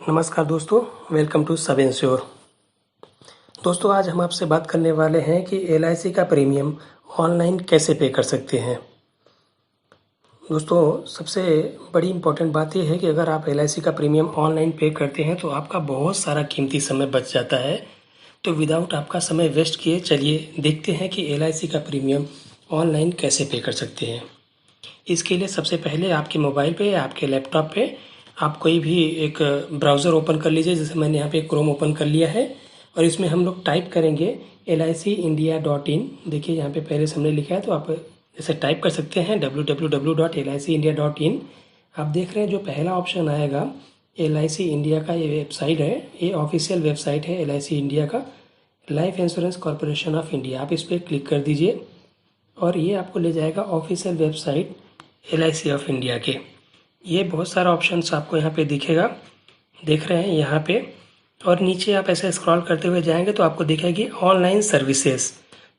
नमस्कार दोस्तों, welcome to सब इंश्योर। दोस्तों, आज हम आपसे बात करने वाले हैं कि LIC का प्रीमियम ऑनलाइन कैसे पे कर सकते हैं। दोस्तों, सबसे बड़ी इम्पोर्टेंट बात यह है कि अगर आप LIC का प्रीमियम ऑनलाइन पे करते हैं तो आपका बहुत सारा कीमती समय बच जाता है। तो विदाउट आपका समय वेस्ट किए चलिए देखते हैं कि LIC का प्रीमियम ऑनलाइन कैसे पे कर सकते हैं। इसके लिए सबसे पहले आपके मोबाइल पे या आपके लैपटॉप पे आप कोई भी एक ब्राउज़र ओपन कर लीजिए। जैसे मैंने यहाँ पे क्रोम ओपन कर लिया है और इसमें हम लोग टाइप करेंगे LICindia.in। देखिए यहाँ पे पहले से हमने लिखा है, तो आप इसे टाइप कर सकते हैं www.LICindia.in। आप देख रहे हैं जो पहला ऑप्शन आएगा LIC इंडिया का, ये वेबसाइट है, ये ऑफिशियल वेबसाइट है LIC इंडिया का, life insurance corporation of India. आप इस पर क्लिक कर दीजिए और ये आपको ले जाएगा official website LIC of India के। ये बहुत सारा ऑप्शंस आपको यहाँ पे दिखेगा, देख रहे हैं यहाँ पे। और नीचे आप ऐसे स्क्रॉल करते हुए जाएंगे तो आपको दिखेगी ऑनलाइन सर्विसेज।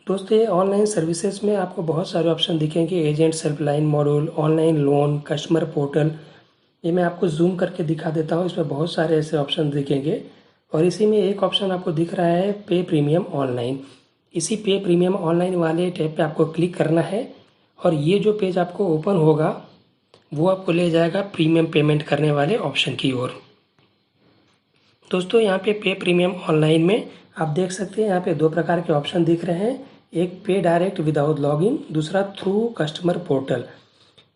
दोस्तों, ये ऑनलाइन सर्विसेज में आपको बहुत सारे ऑप्शन दिखेंगे, agent helpline module, online loan, customer portal. ये मैं आपको जूम करके दिखा देता हूँ, इसमें बहुत सारे ऐसे ऑप्शन दिखेंगे। और इसी में एक ऑप्शन आपको दिख रहा है पे प्रीमियम ऑनलाइन। इसी पे प्रीमियम ऑनलाइन वाले टैब पे आपको क्लिक करना है और ये जो पेज आपको ओपन होगा वो आपको ले जाएगा प्रीमियम पेमेंट करने वाले ऑप्शन की ओर। दोस्तों, यहाँ पे प्रीमियम ऑनलाइन में आप देख सकते हैं, यहाँ पे दो प्रकार के ऑप्शन दिख रहे हैं। एक पे डायरेक्ट विदाउट लॉगिन, दूसरा थ्रू कस्टमर पोर्टल।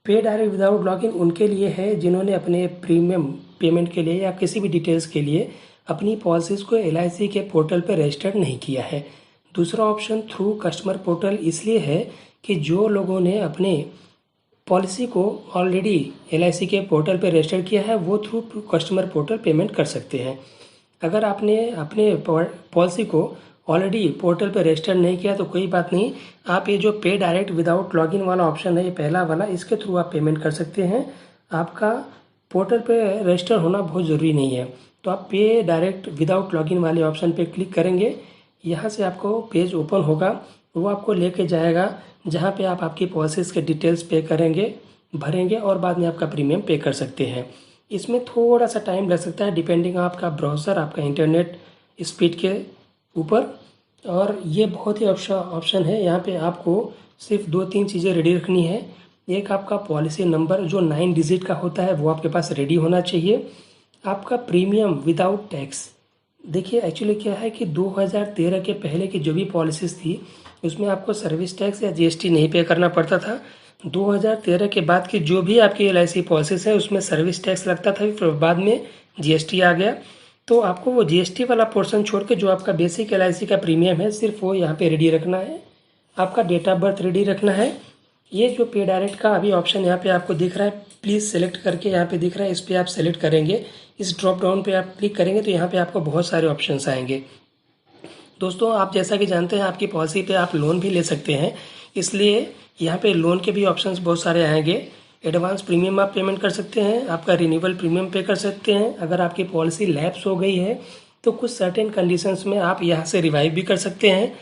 पे डायरेक्ट विदाउट लॉगिन उनके लिए है जिन्होंने अपने प्रीमियम पेमेंट के लिए या किसी भी डिटेल्स के लिए अपनी पॉलिसीज़ को LIC के पोर्टल पर रजिस्टर्ड नहीं किया है। दूसरा ऑप्शन थ्रू कस्टमर पोर्टल इसलिए है कि जो लोगों ने अपने पॉलिसी को ऑलरेडी LIC के पोर्टल पर रजिस्टर किया है वो थ्रू कस्टमर पोर्टल पेमेंट कर सकते हैं। अगर आपने अपने पॉलिसी को ऑलरेडी पोर्टल पर रजिस्टर नहीं किया तो कोई बात नहीं, आप ये जो पे डायरेक्ट विदाउट लॉगिन वाला ऑप्शन है, ये पहला वाला, इसके थ्रू आप पेमेंट कर सकते हैं। आपका पोर्टल पर रजिस्टर होना बहुत ज़रूरी नहीं है। तो आप पे डायरेक्ट विदाउट लॉगिन वाले ऑप्शन पे क्लिक करेंगे, यहाँ से आपको पेज ओपन होगा, वो आपको लेके जाएगा जहाँ पे आप आपकी पॉलिसीज के डिटेल्स पे करेंगे, भरेंगे और बाद में आपका प्रीमियम पे कर सकते हैं। इसमें थोड़ा सा टाइम लग सकता है डिपेंडिंग आपका ब्राउज़र, आपका इंटरनेट स्पीड के ऊपर। और ये बहुत ही अच्छा ऑप्शन है। यहाँ पे आपको सिर्फ 2-3 चीज़ें रेडी रखनी है। एक आपका पॉलिसी नंबर जो 9 डिजिट का होता है वो आपके पास रेडी होना चाहिए। आपका प्रीमियम विदाउट टैक्स। देखिए एक्चुअली क्या है कि 2013 के पहले की जो भी पॉलिसीज़ थी उसमें आपको सर्विस टैक्स या GST नहीं पे करना पड़ता था। 2013 के बाद की जो भी आपकी LIC पॉलिसीज़ है उसमें सर्विस टैक्स लगता था, फिर बाद में GST आ गया। तो आपको वो GST वाला पोर्शन छोड़ के जो आपका बेसिक LIC का प्रीमियम है सिर्फ वो यहाँ पे रेडी रखना है। आपका डेट ऑफ बर्थ रेडी रखना है। ये जो पे डायरेक्ट का अभी ऑप्शन यहाँ पे आपको दिख रहा है, प्लीज़ सेलेक्ट करके यहाँ पे दिख रहा है, इस पर आप सेलेक्ट करेंगे, इस ड्रॉप डाउन पे आप क्लिक करेंगे तो यहाँ पे आपको बहुत सारे ऑप्शंस आएंगे। दोस्तों, आप जैसा कि जानते हैं आपकी पॉलिसी पे आप लोन भी ले सकते हैं, इसलिए यहाँ पे लोन के भी ऑप्शंस बहुत सारे आएंगे। एडवांस प्रीमियम आप पेमेंट कर सकते हैं, आपका रिन्यूअल प्रीमियम पे कर सकते हैं। अगर आपकी पॉलिसी लैप्स हो गई है तो कुछ सर्टेन कंडीशंस में आप यहाँ से रिवाइव भी कर सकते हैं।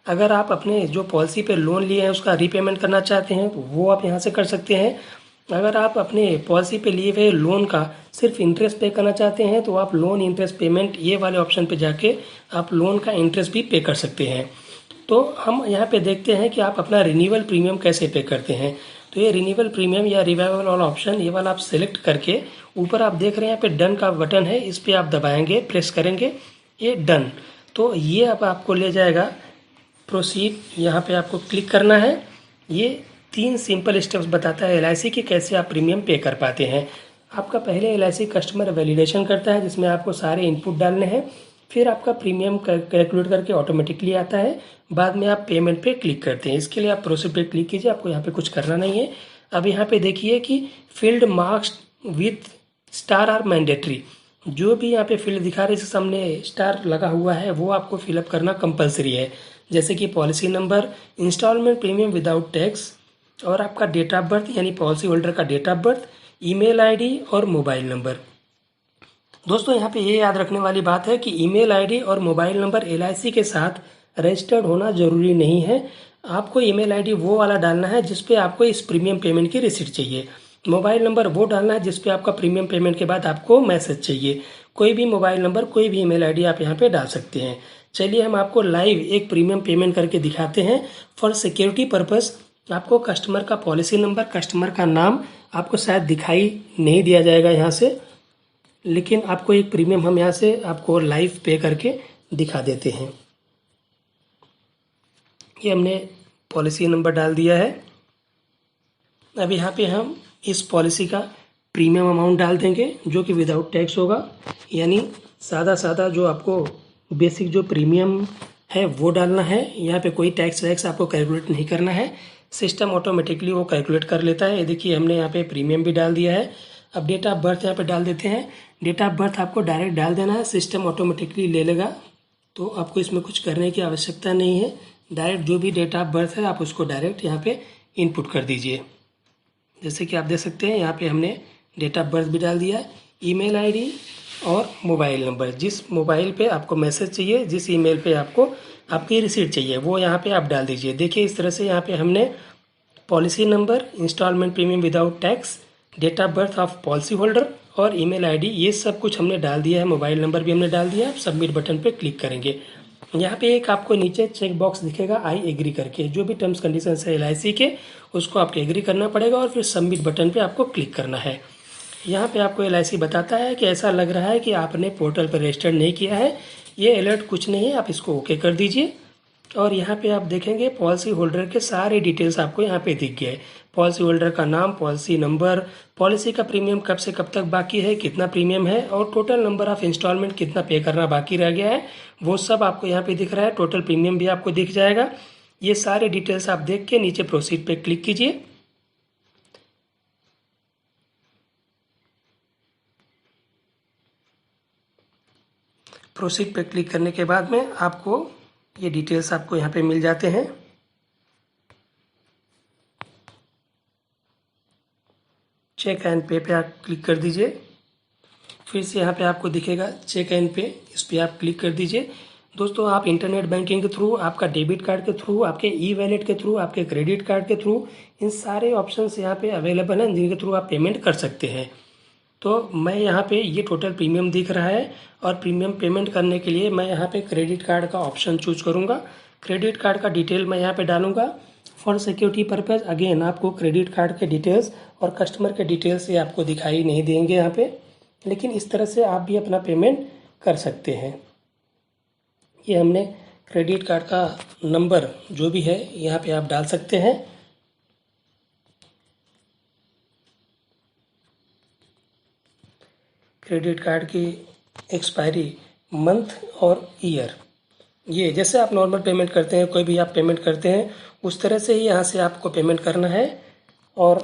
अगर आप अपने जो पॉलिसी पे लोन लिए हैं उसका रीपेमेंट करना चाहते हैं तो वो आप यहाँ से कर सकते हैं। अगर आप अपने पॉलिसी पे लिए हुए लोन का सिर्फ इंटरेस्ट पे करना चाहते हैं तो आप लोन इंटरेस्ट पेमेंट ये वाले ऑप्शन पे जाके आप लोन का इंटरेस्ट भी पे कर सकते हैं। तो हम यहाँ पे देखते हैं कि आप अपना रिन्यूअल प्रीमियम कैसे पे करते हैं। तो ये रिन्यूअल प्रीमियम या रिवाइवल वाला ऑप्शन, ये वाला आप सेलेक्ट करके ऊपर आप देख रहे हैं यहाँ पे डन का बटन है, इस पर आप दबाएंगे, प्रेस करेंगे, ये डन। तो ये अब आपको ले जाएगा प्रोसीड, यहाँ पे आपको क्लिक करना है। ये 3 सिंपल स्टेप्स बताता है LIC की कैसे आप प्रीमियम पे कर पाते हैं। आपका पहले LIC कस्टमर वैलिडेशन करता है जिसमें आपको सारे इनपुट डालने हैं, फिर आपका प्रीमियम कैलकुलेट करके ऑटोमेटिकली आता है, बाद में आप पेमेंट पे क्लिक करते हैं। इसके लिए आप प्रोसीड पे क्लिक कीजिए, आपको यहाँ पे कुछ करना नहीं है। अब यहाँ पे देखिए कि field marks with star are mandatory, जो भी यहाँ पे फील्ड दिखा रहे हैं सामने स्टार लगा हुआ है वो आपको फिलअप करना कंपलसरी है। जैसे कि policy number, instalment premium without tax और आपका डेट ऑफ बर्थ यानी पॉलिसी होल्डर का date of birth, email ID और मोबाइल नंबर। दोस्तों, यहाँ पे ये याद रखने वाली बात है कि ईमेल ID और मोबाइल नंबर LIC के साथ रजिस्टर्ड होना ज़रूरी नहीं है। आपको ईमेल ID वो वाला डालना है जिस पे आपको इस प्रीमियम पेमेंट की रिसीट चाहिए। मोबाइल नंबर वो डालना है जिस पे आपका प्रीमियम पेमेंट के बाद आपको मैसेज चाहिए। कोई भी मोबाइल नंबर, कोई भी ईमेल आईडी आप यहाँ पे डाल सकते हैं। चलिए हम आपको लाइव एक प्रीमियम पेमेंट करके दिखाते हैं। फॉर सिक्योरिटी पर्पस आपको कस्टमर का पॉलिसी नंबर, कस्टमर का नाम आपको शायद दिखाई नहीं दिया जाएगा यहाँ से, लेकिन आपको एक प्रीमियम हम यहाँ से आपको लाइव पे करके दिखा देते हैं। ये हमने पॉलिसी नंबर डाल दिया है। अब यहाँ पे हम इस पॉलिसी का प्रीमियम अमाउंट डाल देंगे जो कि विदाउट टैक्स होगा, यानी सादा जो आपको बेसिक जो प्रीमियम है वो डालना है। यहाँ पे कोई टैक्स वैक्स आपको कैलकुलेट नहीं करना है, सिस्टम ऑटोमेटिकली वो कैलकुलेट कर लेता है। ये देखिए हमने यहाँ पे प्रीमियम भी डाल दिया है। अब डेट ऑफ बर्थ यहाँ पे डाल देते हैं। डेट ऑफ बर्थ आपको डायरेक्ट डाल देना है, सिस्टम ऑटोमेटिकली ले लेगा, तो आपको इसमें कुछ करने की आवश्यकता नहीं है। डायरेक्ट जो भी डेट ऑफ बर्थ है आप उसको डायरेक्ट यहाँ पे इनपुट कर दीजिए। जैसे कि आप देख सकते हैं यहाँ पे हमने डेट ऑफ बर्थ भी डाल दिया, ईमेल आईडी और मोबाइल नंबर। जिस मोबाइल पे आपको मैसेज चाहिए, जिस ईमेल पे आपको आपकी रिसीट चाहिए, वो यहाँ पे आप डाल दीजिए। देखिए इस तरह से यहाँ पे हमने policy number, instalment premium without tax, date of birth of policy holder और ईमेल आईडी, ये सब कुछ हमने डाल दिया है। मोबाइल नंबर भी हमने डाल दिया। आप सबमिट बटन पे क्लिक करेंगे। यहाँ पे एक आपको नीचे चेक बॉक्स दिखेगा आई एग्री करके, जो भी टर्म्स कंडीशंस है LIC के उसको आपको एग्री करना पड़ेगा और फिर सबमिट बटन पे आपको क्लिक करना है। यहाँ पे आपको LIC बताता है कि ऐसा लग रहा है कि आपने पोर्टल पर रजिस्टर नहीं किया है, ये अलर्ट कुछ नहीं है, आप इसको ओके कर दीजिए। और यहाँ पे आप देखेंगे पॉलिसी होल्डर के सारे डिटेल्स आपको यहाँ पे दिख गए। पॉलिसी होल्डर का नाम, पॉलिसी नंबर, पॉलिसी का प्रीमियम कब से कब तक बाकी है, कितना प्रीमियम है और टोटल नंबर ऑफ इंस्टॉलमेंट कितना पे करना बाकी रह गया है, वो सब आपको यहाँ पे दिख रहा है। टोटल प्रीमियम भी आपको दिख जाएगा। ये सारे डिटेल्स आप देख के नीचे प्रोसीड पे क्लिक कीजिए। प्रोसीड पे क्लिक करने के बाद में आपको ये डिटेल्स आपको यहाँ पे मिल जाते हैं। चेक एंड पे पे आप क्लिक कर दीजिए। फिर से यहाँ पे आपको दिखेगा चेक एंड पे, इस पर आप क्लिक कर दीजिए। दोस्तों आप इंटरनेट बैंकिंग के थ्रू, आपका डेबिट कार्ड के थ्रू, आपके ई-वॉलेट के थ्रू, आपके क्रेडिट कार्ड के थ्रू, इन सारे ऑप्शंस यहाँ पे अवेलेबल हैं जिनके थ्रू आप पेमेंट कर सकते हैं। तो मैं यहाँ पे ये टोटल प्रीमियम दिख रहा है और प्रीमियम पेमेंट करने के लिए मैं यहाँ पे क्रेडिट कार्ड का ऑप्शन चूज करूँगा। क्रेडिट कार्ड का डिटेल मैं यहाँ पे डालूँगा। फॉर सिक्योरिटी पर्पज़ अगेन आपको क्रेडिट कार्ड के डिटेल्स और कस्टमर के डिटेल्स ये आपको दिखाई नहीं देंगे यहाँ पे, लेकिन इस तरह से आप भी अपना पेमेंट कर सकते हैं। ये हमने क्रेडिट कार्ड का नंबर जो भी है यहाँ पे आप डाल सकते हैं। क्रेडिट कार्ड की एक्सपायरी मंथ और ईयर, ये जैसे आप नॉर्मल पेमेंट करते हैं, कोई भी आप पेमेंट करते हैं उस तरह से ही यहाँ से आपको पेमेंट करना है। और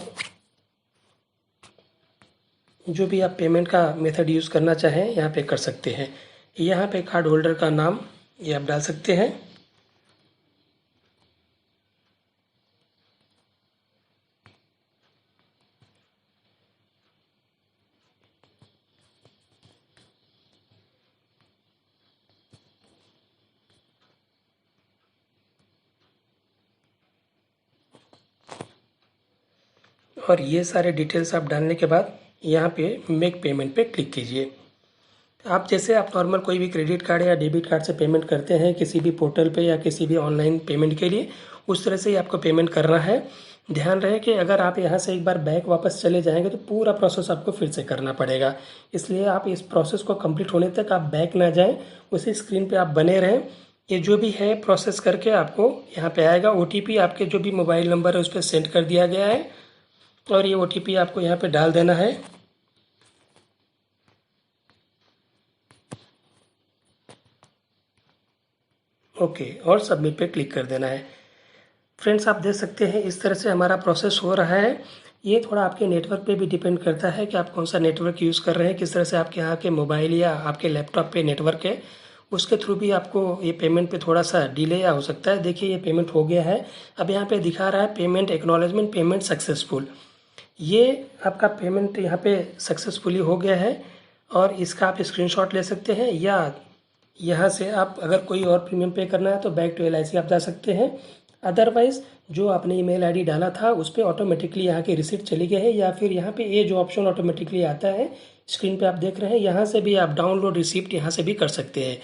जो भी आप पेमेंट का मेथड यूज़ करना चाहें यहाँ पे कर सकते हैं। यहाँ पे कार्ड होल्डर का नाम ये आप डाल सकते हैं। और ये सारे डिटेल्स आप डालने के बाद यहाँ पे मेक पेमेंट पे क्लिक कीजिए। आप जैसे आप नॉर्मल कोई भी क्रेडिट कार्ड या डेबिट कार्ड से पेमेंट करते हैं किसी भी पोर्टल पे या किसी भी ऑनलाइन पेमेंट के लिए, उस तरह से ही आपको पेमेंट करना है। ध्यान रहे कि अगर आप यहाँ से एक बार बैक वापस चले जाएंगे तो पूरा प्रोसेस आपको फिर से करना पड़ेगा, इसलिए आप इस प्रोसेस को कंप्लीट होने तक आप बैक ना जाएं, उसी स्क्रीन पे आप बने रहें। ये जो भी है प्रोसेस करके आपको यहाँ पे आएगा। OTP आपके जो भी मोबाइल नंबर है उस पर सेंड कर दिया गया है और ये OTP आपको यहाँ पे डाल देना है। ओके, और सबमिट पे क्लिक कर देना है। फ्रेंड्स आप देख सकते हैं इस तरह से हमारा प्रोसेस हो रहा है। ये थोड़ा आपके नेटवर्क पे भी डिपेंड करता है कि आप कौन सा नेटवर्क यूज़ कर रहे हैं, किस तरह से आपके यहाँ के मोबाइल या आपके लैपटॉप पे नेटवर्क है, उसके थ्रू भी आपको ये पेमेंट पे थोड़ा सा डिले या हो सकता है। देखिए ये पेमेंट हो गया है। अब यहाँ पे दिखा रहा है पेमेंट एक्नॉलेजमेंट, पेमेंट सक्सेसफुल। ये आपका पेमेंट यहाँ पे सक्सेसफुली हो गया है और इसका आप स्क्रीनशॉट ले सकते हैं, या यहाँ से आप अगर कोई और प्रीमियम पे करना है तो बैक टू LIC आप जा सकते हैं। अदरवाइज़ जो आपने ईमेल आईडी डाला था उस पर ऑटोमेटिकली यहाँ की रिसीट चली गई है, या फिर यहाँ पे ये जो ऑप्शन ऑटोमेटिकली आता है स्क्रीन पे आप देख रहे हैं, यहाँ से भी आप डाउनलोड रिसीप्ट यहाँ से भी कर सकते हैं।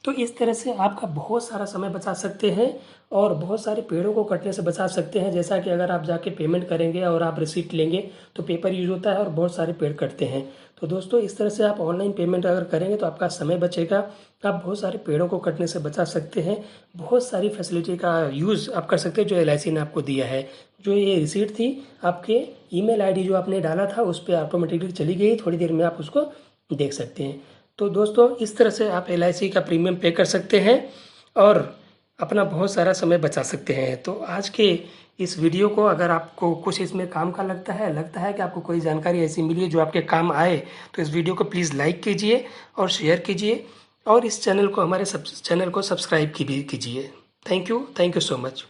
तो इस तरह से आपका बहुत सारा समय बचा सकते हैं और बहुत सारे पेड़ों को कटने से बचा सकते हैं। जैसा कि अगर आप जाके पेमेंट करेंगे और आप रिसीप्ट लेंगे तो पेपर यूज होता है और बहुत सारे पेड़ कटते हैं। तो दोस्तों इस तरह से आप ऑनलाइन पेमेंट अगर करेंगे तो आपका समय बचेगा, आप बहुत सारे पेड़ों को कटने से बचा सकते हैं, बहुत सारी फैसिलिटी का यूज़ आप कर सकते हैं जो LIC ने आपको दिया है। जो ये रिसीट थी आपके ईमेल आईडी जो आपने डाला था उस पर ऑटोमेटिकली चली गई, थोड़ी देर में आप उसको देख सकते हैं। तो दोस्तों इस तरह से आप LIC का प्रीमियम पे कर सकते हैं और अपना बहुत सारा समय बचा सकते हैं। तो आज के इस वीडियो को अगर आपको कुछ इसमें काम का लगता है कि आपको कोई जानकारी ऐसी मिली है जो आपके काम आए, तो इस वीडियो को प्लीज़ लाइक कीजिए और शेयर कीजिए और इस चैनल को हमारे चैनल को सब्सक्राइब भी कीजिए। Thank you so much.